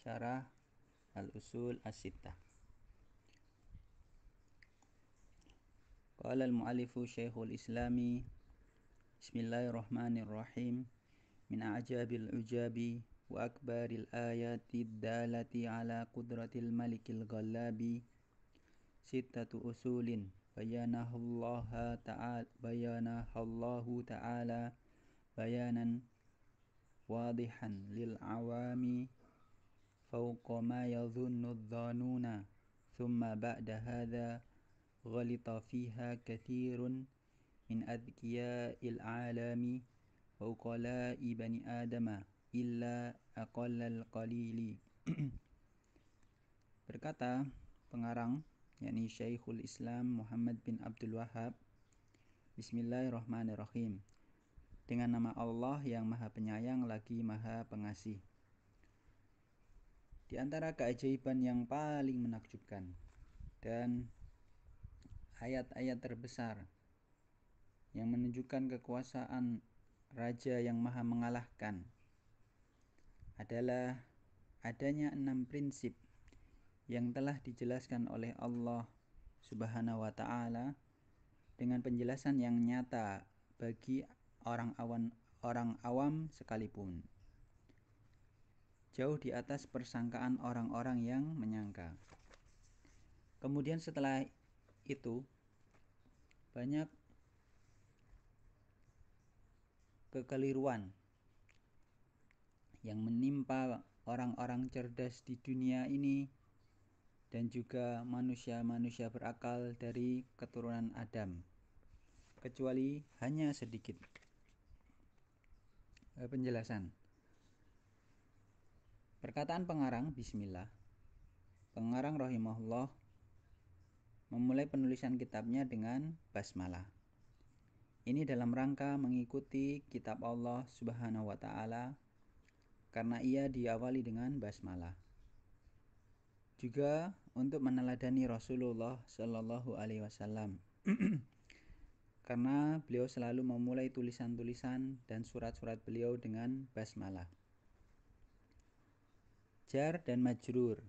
Syarah Al-Usul As-Sittah. Qala al-mu'allifu Syekhul Islami Bismillahirrahmanirrahim. Min a'jabil ujabi wa akbaril ayati dalati ala qudratil malikil ghallabi sittatu usulin bayanahallahu ta'ala bayanan wadihan lil awami fawqa ma yadhunnu adh-dhanuna thumma ba'da hadha ghalita fiha kathirun min adhkiya'il alami wa uqala'i bani adama illa aqallal qalili. Berkata pengarang, yakni Syekhul Islam Muhammad bin Abdul Wahhab, Bismillahirrahmanirrahim. Dengan nama Allah yang Maha Penyayang lagi Maha Pengasih. Di antara keajaiban yang paling menakjubkan dan ayat-ayat terbesar yang menunjukkan kekuasaan Raja yang Maha Mengalahkan adalah adanya 6 prinsip yang telah dijelaskan oleh Allah Subhanahu wa Ta'ala dengan penjelasan yang nyata bagi orang awam sekalipun, jauh di atas persangkaan orang-orang yang menyangka. Kemudian setelah itu banyak kekeliruan yang menimpa orang-orang cerdas di dunia ini dan juga manusia-manusia berakal dari keturunan Adam, kecuali hanya sedikit penjelasan. Perkataan pengarang, bismillah. Pengarang rahimahullah memulai penulisan kitabnya dengan basmalah. Ini dalam rangka mengikuti kitab Allah Subhanahu wa Ta'ala karena ia diawali dengan basmalah. Juga untuk meneladani Rasulullah Shallallahu Alaihi Wasallam karena beliau selalu memulai tulisan-tulisan dan surat-surat beliau dengan basmalah. Jar dan majrur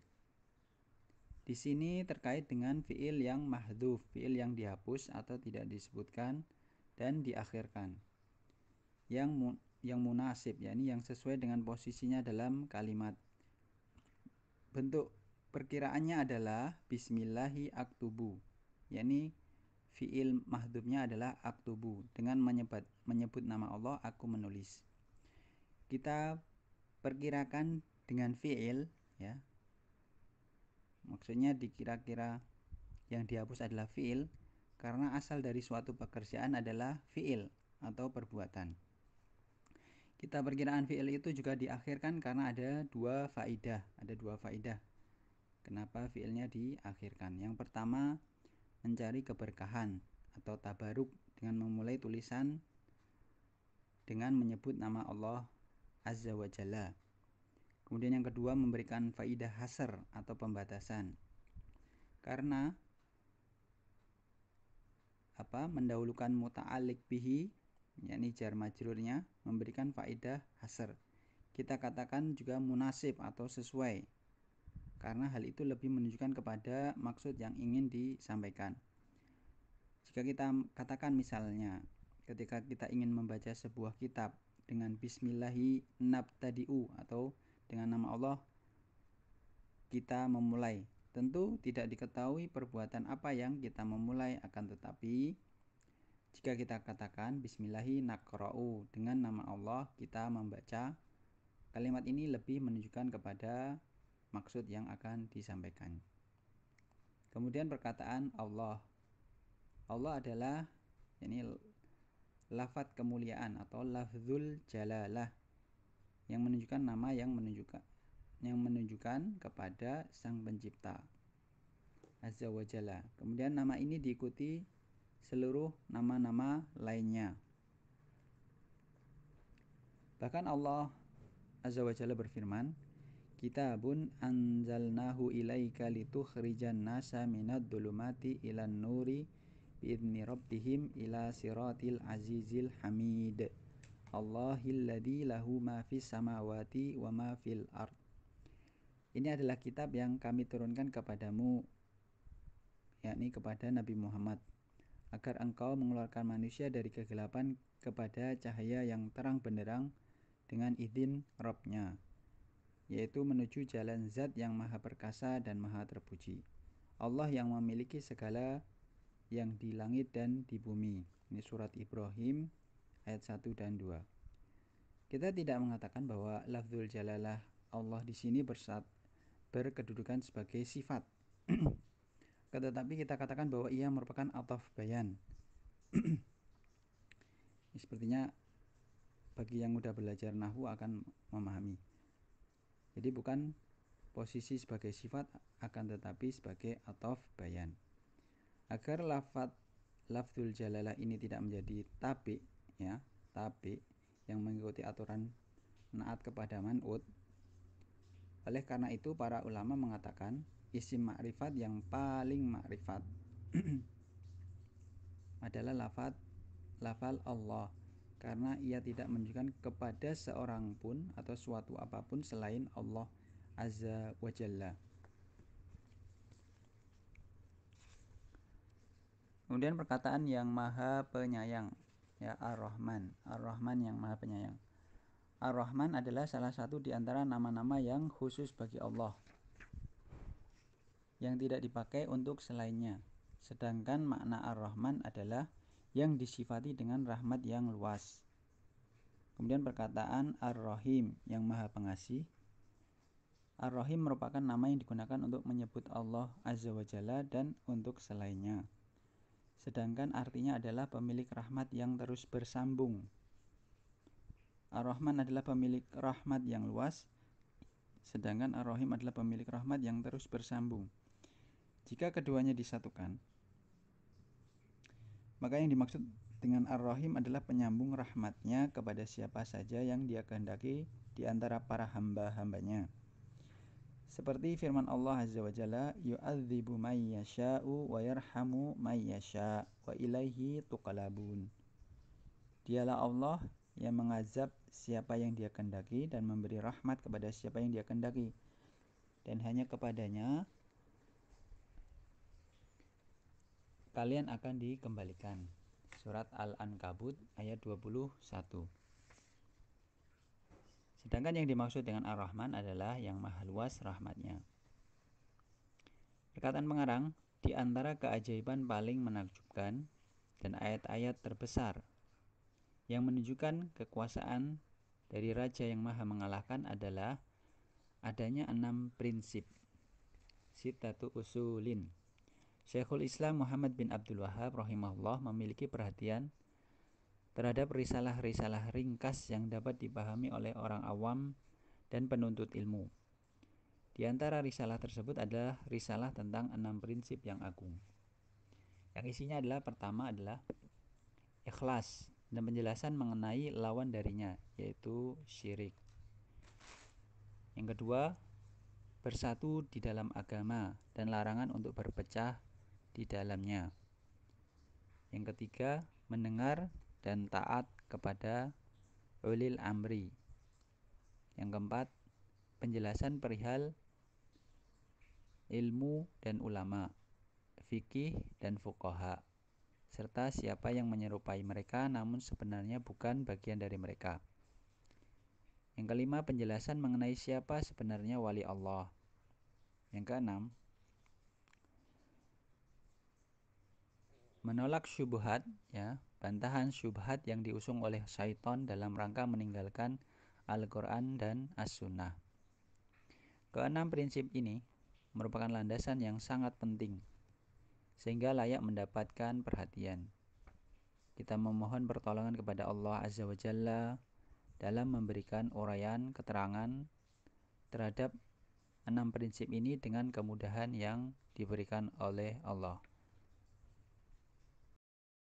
di sini terkait dengan fiil yang mahdhuf, fiil yang dihapus atau tidak disebutkan dan diakhirkan, yang munasib, yakni yang sesuai dengan posisinya dalam kalimat. Bentuk perkiraannya adalah bismillahi aktubu, yakni fiil mahdhufnya adalah aktubu, dengan menyebut nama Allah aku menulis. Kita perkirakan dengan fiil, ya. Maksudnya dikira-kira yang dihapus adalah fiil karena asal dari suatu pekerjaan adalah fiil atau perbuatan. Kita perkiraan fiil itu juga diakhirkan karena ada dua faidah. Kenapa fiilnya diakhirkan? Yang pertama, mencari keberkahan atau tabaruk dengan memulai tulisan dengan menyebut nama Allah Azza wa Jalla. Kemudian yang kedua, memberikan faidah hasr atau pembatasan. Karena mendahulukan muta'alliq bihi, yakni jar majrurnya, memberikan faidah hasr. Kita katakan juga munasib atau sesuai, karena hal itu lebih menunjukkan kepada maksud yang ingin disampaikan. Jika kita katakan misalnya ketika kita ingin membaca sebuah kitab dengan bismillahi nabtadi'u atau dengan nama Allah kita memulai, tentu tidak diketahui perbuatan apa yang kita memulai, akan tetapi jika kita katakan bismillahi naqra'u, dengan nama Allah kita membaca, kalimat ini lebih menunjukkan kepada maksud yang akan disampaikan. Kemudian perkataan Allah. Allah adalah lafadz kemuliaan atau lafzul jalalah yang menunjukkan nama yang menunjukkan kepada Sang Pencipta Azza wa Jalla. Kemudian nama ini diikuti seluruh nama-nama lainnya. Bahkan Allah Azza wa Jalla berfirman, Kitabun anzalnahu ilaika litukhrijan nasa minad dhulumati ilan nuri biidzni rabbihim ila siratil azizil hamid. Allahilladzi lahu ma fis samawati wa ma fil ard. Ini adalah kitab yang kami turunkan kepadamu, yakni kepada Nabi Muhammad, agar engkau mengeluarkan manusia dari kegelapan kepada cahaya yang terang benderang dengan izin Rabb-Nya, yaitu menuju jalan Zat yang maha perkasa dan maha terpuji. Allah yang memiliki segala yang di langit dan di bumi. Ini surat Ibrahim ayat 1 dan 2. Kita tidak mengatakan bahwa lafzul jalalah Allah di sini berkedudukan sebagai sifat. Tetapi kita katakan bahwa ia merupakan ataf bayan. Sepertinya bagi yang sudah belajar nahwu akan memahami. Jadi bukan posisi sebagai sifat, akan tetapi sebagai ataf bayan. Agar lafzul jalalah ini tidak menjadi tabi, ya, tabi yang mengikuti aturan naat kepada man'ut. Oleh karena itu para ulama mengatakan isim ma'rifat yang paling ma'rifat adalah lafal Allah, karena ia tidak menunjukkan kepada seorang pun atau suatu apapun selain Allah Azza wa Jalla. Kemudian perkataan yang maha penyayang, ya, Ar-Rahman. Ar-Rahman yang maha penyayang. Ar-Rahman adalah salah satu di antara nama-nama yang khusus bagi Allah, yang tidak dipakai untuk selainnya. Sedangkan makna Ar-Rahman adalah yang disifati dengan rahmat yang luas. Kemudian perkataan Ar-Rahim yang maha pengasih. Ar-Rahim merupakan nama yang digunakan untuk menyebut Allah Azza wa Jalla dan untuk selainnya. Sedangkan artinya adalah pemilik rahmat yang terus bersambung. Ar-Rahman adalah pemilik rahmat yang luas, sedangkan Ar-Rahim adalah pemilik rahmat yang terus bersambung. Jika keduanya disatukan, maka yang dimaksud dengan Ar-Rahim adalah penyambung rahmatnya kepada siapa saja yang dia kehendaki di antara para hamba-hambanya. Seperti firman Allah Azza wa Jalla, yu'adzibu may yasha'u wa yarhamu may yasha' wa ilaihi tuqalabun. Dialah Allah yang mengazab siapa yang dia kehendaki dan memberi rahmat kepada siapa yang dia kehendaki, dan hanya kepadanya kalian akan dikembalikan. Surat Al-Ankabut ayat 21. Sedangkan yang dimaksud dengan Ar-Rahman adalah yang maha luas rahmatnya. Perkataan pengarang, di antara keajaiban paling menakjubkan dan ayat-ayat terbesar yang menunjukkan kekuasaan dari Raja yang maha mengalahkan adalah adanya 6 prinsip. Sittatu usulin. Syekhul Islam Muhammad bin Abdul Wahhab rahimahullah memiliki perhatian terhadap risalah-risalah ringkas yang dapat dipahami oleh orang awam dan penuntut ilmu. Di antara risalah tersebut adalah risalah tentang 6 prinsip yang agung. Yang isinya adalah, pertama adalah ikhlas dan penjelasan mengenai lawan darinya, yaitu syirik. Yang kedua, bersatu di dalam agama dan larangan untuk berpecah di dalamnya. Yang ketiga, mendengar dan taat kepada ulil amri. Yang keempat, penjelasan perihal ilmu dan ulama, fikih dan fuqaha, serta siapa yang menyerupai mereka namun sebenarnya bukan bagian dari mereka. Yang kelima, penjelasan mengenai siapa sebenarnya wali Allah. Yang keenam, menolak syubhat, ya, bantahan syubhat yang diusung oleh syaitan dalam rangka meninggalkan Al-Quran dan As-Sunnah. Keenam prinsip ini merupakan landasan yang sangat penting sehingga layak mendapatkan perhatian. Kita memohon pertolongan kepada Allah Azza wa Jalla dalam memberikan uraian keterangan terhadap 6 prinsip ini dengan kemudahan yang diberikan oleh Allah.